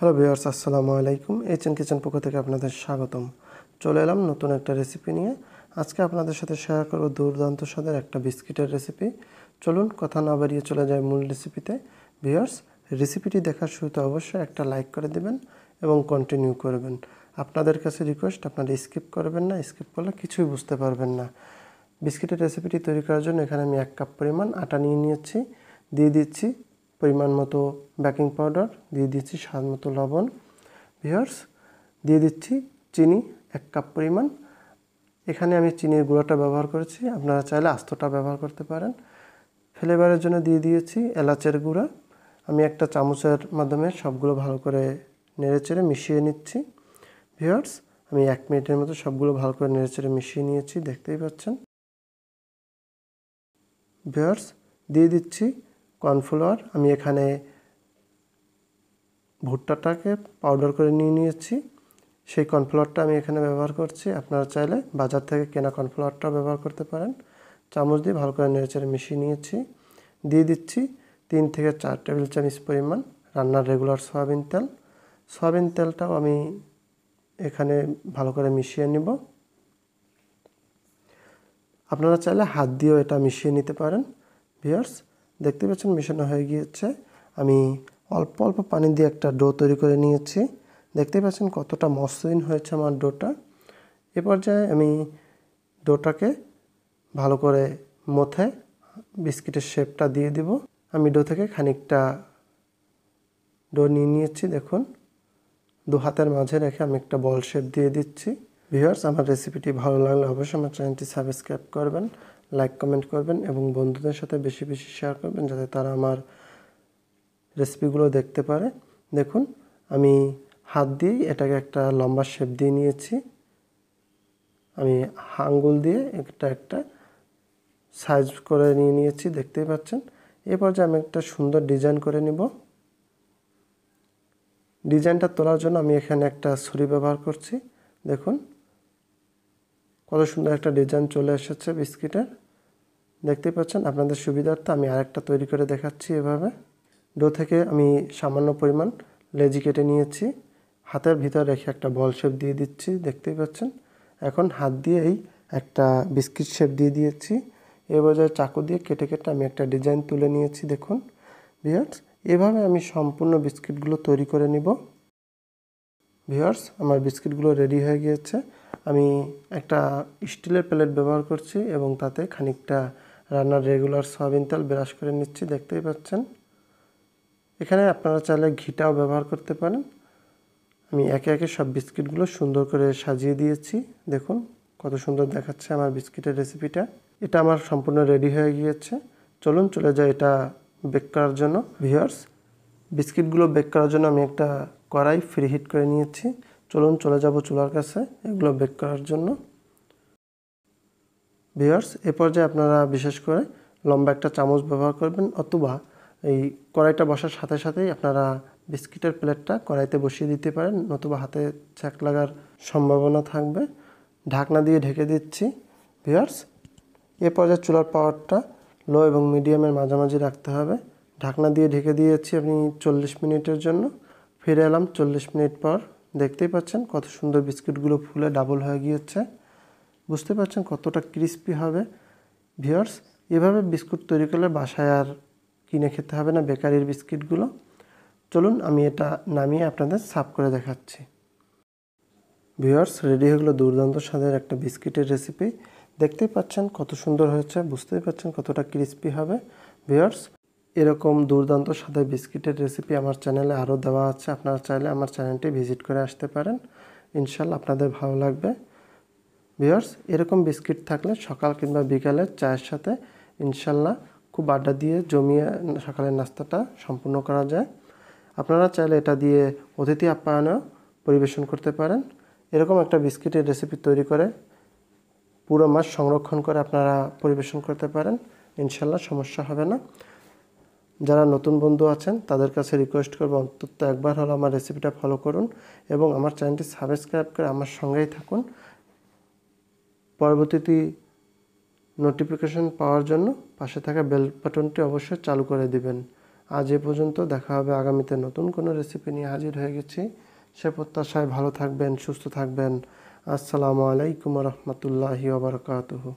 Hello viewers, আসসালামু আলাইকুম। HN kitchen পক্ষ থেকে আপনাদের স্বাগতম। চলে এলাম নতুন একটা রেসিপি নিয়ে। আজকে আপনাদের সাথে শেয়ার করব দুর্দান্ত স্বাদের একটা বিস্কিটের রেসিপি। চলুন কথা না বাড়িয়ে চলে যায় মূল রেসিপিতে। ভিউয়ার্স, রেসিপিটি দেখার শুরুতে অবশ্যই একটা লাইক করে দেবেন এবং কন্টিনিউ করবেন। আপনাদের কাছে রিকোয়েস্ট, আপনারা স্কিপ করবেন না, স্কিপ করলে কিছুই বুঝতে পারবেন না। বিস্কিটের রেসিপিটি তৈরি করার জন্য এখানে আমি 1 কাপ পরিমাণ আটা নিয়ে নিয়েছি। দিয়ে দিচ্ছি পরিমাণ মতো বেকিং পাউডার, দিয়ে দিচ্ছি স্বাদ মতো লবণ। ভিউয়ার্স, দিয়ে দিচ্ছি চিনি 1 কাপ পরিমাণ। এখানে আমি চিনির গুঁড়োটা ব্যবহার করেছি, আপনারা চাইলে আস্তটা ব্যবহার করতে পারেন। ফ্লেভারের জন্য দিয়ে দিয়েছি এলাচের গুঁড়া। আমি একটা চামচের মাধ্যমে সবগুলো ভালো করে নেড়েচেড়ে মিশিয়ে নিচ্ছি। ভিউয়ার্স, আমি 1 মিনিটের মতো সবগুলো ভালো করে নেড়েচেড়ে মিশিয়ে নিয়েছি, দেখতেই পাচ্ছেন। ভিউয়ার্স, দিয়ে দিচ্ছি কর্নফ্লাওয়ার। আমি এখানে ভুট্টাটাকে পাউডার করে নিয়েছি, সেই কর্নফ্লাওয়ারটা আমি এখানে ব্যবহার করছি। আপনারা চাইলে বাজার থেকে কেনা কর্নফ্লাওয়ারটাও ব্যবহার করতে পারেন। চামচ দিয়ে ভালো করে নেড়েচেড়ে মিশিয়ে নিয়েছি। দিয়ে দিচ্ছি 3 থেকে 4 টেবিল চামচ পরিমাণ রান্নার রেগুলার সয়াবিন তেল। সয়াবিন তেলটাও আমি এখানে ভালো করে মিশিয়ে নেব। আপনারা চাইলে হাত দিয়েও এটা মিশিয়ে নিতে পারেন। ভিউয়ার্স, দেখতে পাচ্ছেন মিশানো হয়ে গিয়েছে। আমি অল্প অল্প পানি দিয়ে একটা ডো তৈরি করে নিয়েছি। দেখতেই পাচ্ছেন কতটা মসৃণ হয়েছে আমার ডোটা। এ পর্যায়ে আমি ডোটাকে ভালো করে মথে বিস্কিটের শেপটা দিয়ে দিব। আমি ডো থেকে খানিকটা ডো নিয়ে নিয়েছি। দেখুন, 2 হাতের মাঝে রেখে আমি একটা বল শেপ দিয়ে দিচ্ছি। ভিউয়ার্স, আমার রেসিপিটি ভালো লাগলে অবশ্যই আমার চ্যানেলটি সাবস্ক্রাইব করবেন, লাইক কমেন্ট করবেন এবং বন্ধুদের সাথে বেশি বেশি শেয়ার করবেন, যাতে তারা আমার রেসিপিগুলো দেখতে পারে। দেখুন, আমি হাত দিয়েই এটাকে একটা লম্বা শেপ দিয়ে নিয়েছি। আমি আঙ্গুল দিয়ে একটা সাইজ করে নিয়েছি, দেখতেই পাচ্ছেন। এরপর যে আমি একটা সুন্দর ডিজাইন করে নিব। ডিজাইনটা তোলার জন্য আমি এখানে একটা ছুরি ব্যবহার করছি। দেখুন কত সুন্দর একটা ডিজাইন চলে এসেছে বিস্কিটের, দেখতেই পাচ্ছেন। আপনাদের সুবিধার্থে আমি আরেকটা তৈরি করে দেখাচ্ছি। এভাবে ডো থেকে আমি সামান্য পরিমাণ লেচি কেটে নিয়েছি, হাতের ভিতর রেখে একটা বল শেপ দিয়ে দিচ্ছি, দেখতেই পাচ্ছেন। এখন হাত দিয়েই একটা বিস্কিট শেপ দিয়ে দিয়েছি। এবার চাকু দিয়ে কেটে কেটে আমি একটা ডিজাইন তুলে নিয়েছি। দেখুন ভিউয়ার্স, এভাবে আমি সম্পূর্ণ বিস্কিটগুলো তৈরি করে নিব। ভিউয়ার্স, আমার বিস্কিটগুলো রেডি হয়ে গিয়েছে। আমি একটা স্টিলের প্লেট ব্যবহার করছি এবং তাতে খানিকটা রান্নার রেগুলার সয়াবিন তেল ব্রাশ করে নিচ্ছি, দেখতেই পাচ্ছেন। এখানে আপনারা চাইলে ঘিটাও ব্যবহার করতে পারেন। আমি একে একে সব বিস্কিটগুলো সুন্দর করে সাজিয়ে দিয়েছি। দেখুন কত সুন্দর দেখাচ্ছে আমার বিস্কিটের রেসিপিটা। এটা আমার সম্পূর্ণ রেডি হয়ে গিয়েছে। চলুন চলে যাই এটা বেক করার জন্য। ভিউয়ার্স, বিস্কিটগুলো বেক করার জন্য আমি একটা কড়াই ফ্রি হিট করে নিয়েছি। চলুন চলে যাব চুলার কাছে এগুলো বেক করার জন্য। ভিউয়ার্স, এ পর্যায়ে আপনারা বিশেষ করে লম্বা একটা চামচ ব্যবহার করবেন, অথবা এই কড়াইটা বসার সাথে সাথেই আপনারা বিস্কিটের প্লেটটা কড়াইতে বসিয়ে দিতে পারেন, নতুবা হাতে ছ্যাঁক লাগার সম্ভাবনা থাকবে। ঢাকনা দিয়ে ঢেকে দিচ্ছি। ভিউয়ার্স, এ পর্যায়ে চুলার পাওয়ারটা লো এবং মিডিয়ামের মাঝামাঝি রাখতে হবে। ঢাকনা দিয়ে ঢেকে দিয়েছি আমি 40 মিনিটের জন্য। ফিরে এলাম 40 মিনিট পর। দেখতেই পাচ্ছেন কত সুন্দর বিস্কিটগুলো ফুলে ডাবল হয়ে গিয়েছে। বুঝতে পারছেন কতটা ক্রিস্পি হবে। ভিউয়ার্স, এভাবে বিস্কুট তৈরি করলে বাসায় আর কিনে খেতে হবে না বেকারির বিস্কিটগুলো। চলুন আমি এটা নামিয়ে আপনাদের সার্ভ করে দেখাচ্ছি। ভিউয়ার্স, রেডি হয়ে গেলো দুর্দান্ত স্বাদের একটা বিস্কিটের রেসিপি। দেখতেই পাচ্ছেন কত সুন্দর হয়েছে, বুঝতেই পাচ্ছেন কতটা ক্রিস্পি হবে। ভিউয়ার্স, এরকম দুর্দান্ত স্বাদের বিস্কিটের রেসিপি আমার চ্যানেলে আরও দেওয়া আছে। আপনারা চাইলে আমার চ্যানেলটি ভিজিট করে আসতে পারেন, ইনশাল্লাহ আপনাদের ভালো লাগবে। ভিউয়ার্স, এরকম বিস্কিট থাকলে সকাল কিংবা বিকালে চায়ের সাথে ইনশাল্লাহ খুব আড্ডা দিয়ে জমিয়ে সকালের নাস্তাটা সম্পূর্ণ করা যায়। আপনারা চাইলে এটা দিয়ে অতিথি আপ্যায়নেও পরিবেশন করতে পারেন। এরকম একটা বিস্কিটের রেসিপি তৈরি করে পুরো মাস সংরক্ষণ করে আপনারা পরিবেশন করতে পারেন, ইনশাল্লাহ সমস্যা হবে না। যারা নতুন বন্ধু আছেন তাদের কাছে রিকোয়েস্ট করব, অন্তত একবার হলো আমার রেসিপিটা ফলো করুন এবং আমার চ্যানেলটি সাবস্ক্রাইব করে আমার সঙ্গেই থাকুন। পরবর্তী নোটিফিকেশন পাওয়ার জন্য পাশে থাকা বেল বাটনটি অবশ্যই চালু করে দিবেন। আজ এ পর্যন্ত, দেখা হবে আগামীতে নতুন কোনো রেসিপি নিয়ে হাজির হয়ে গেছি। সে প্রত্যাশায় ভালো থাকবেন, সুস্থ থাকবেন। আসসালামু আলাইকুম রহমতুল্লাহি ওয়া বারাকাতুহু।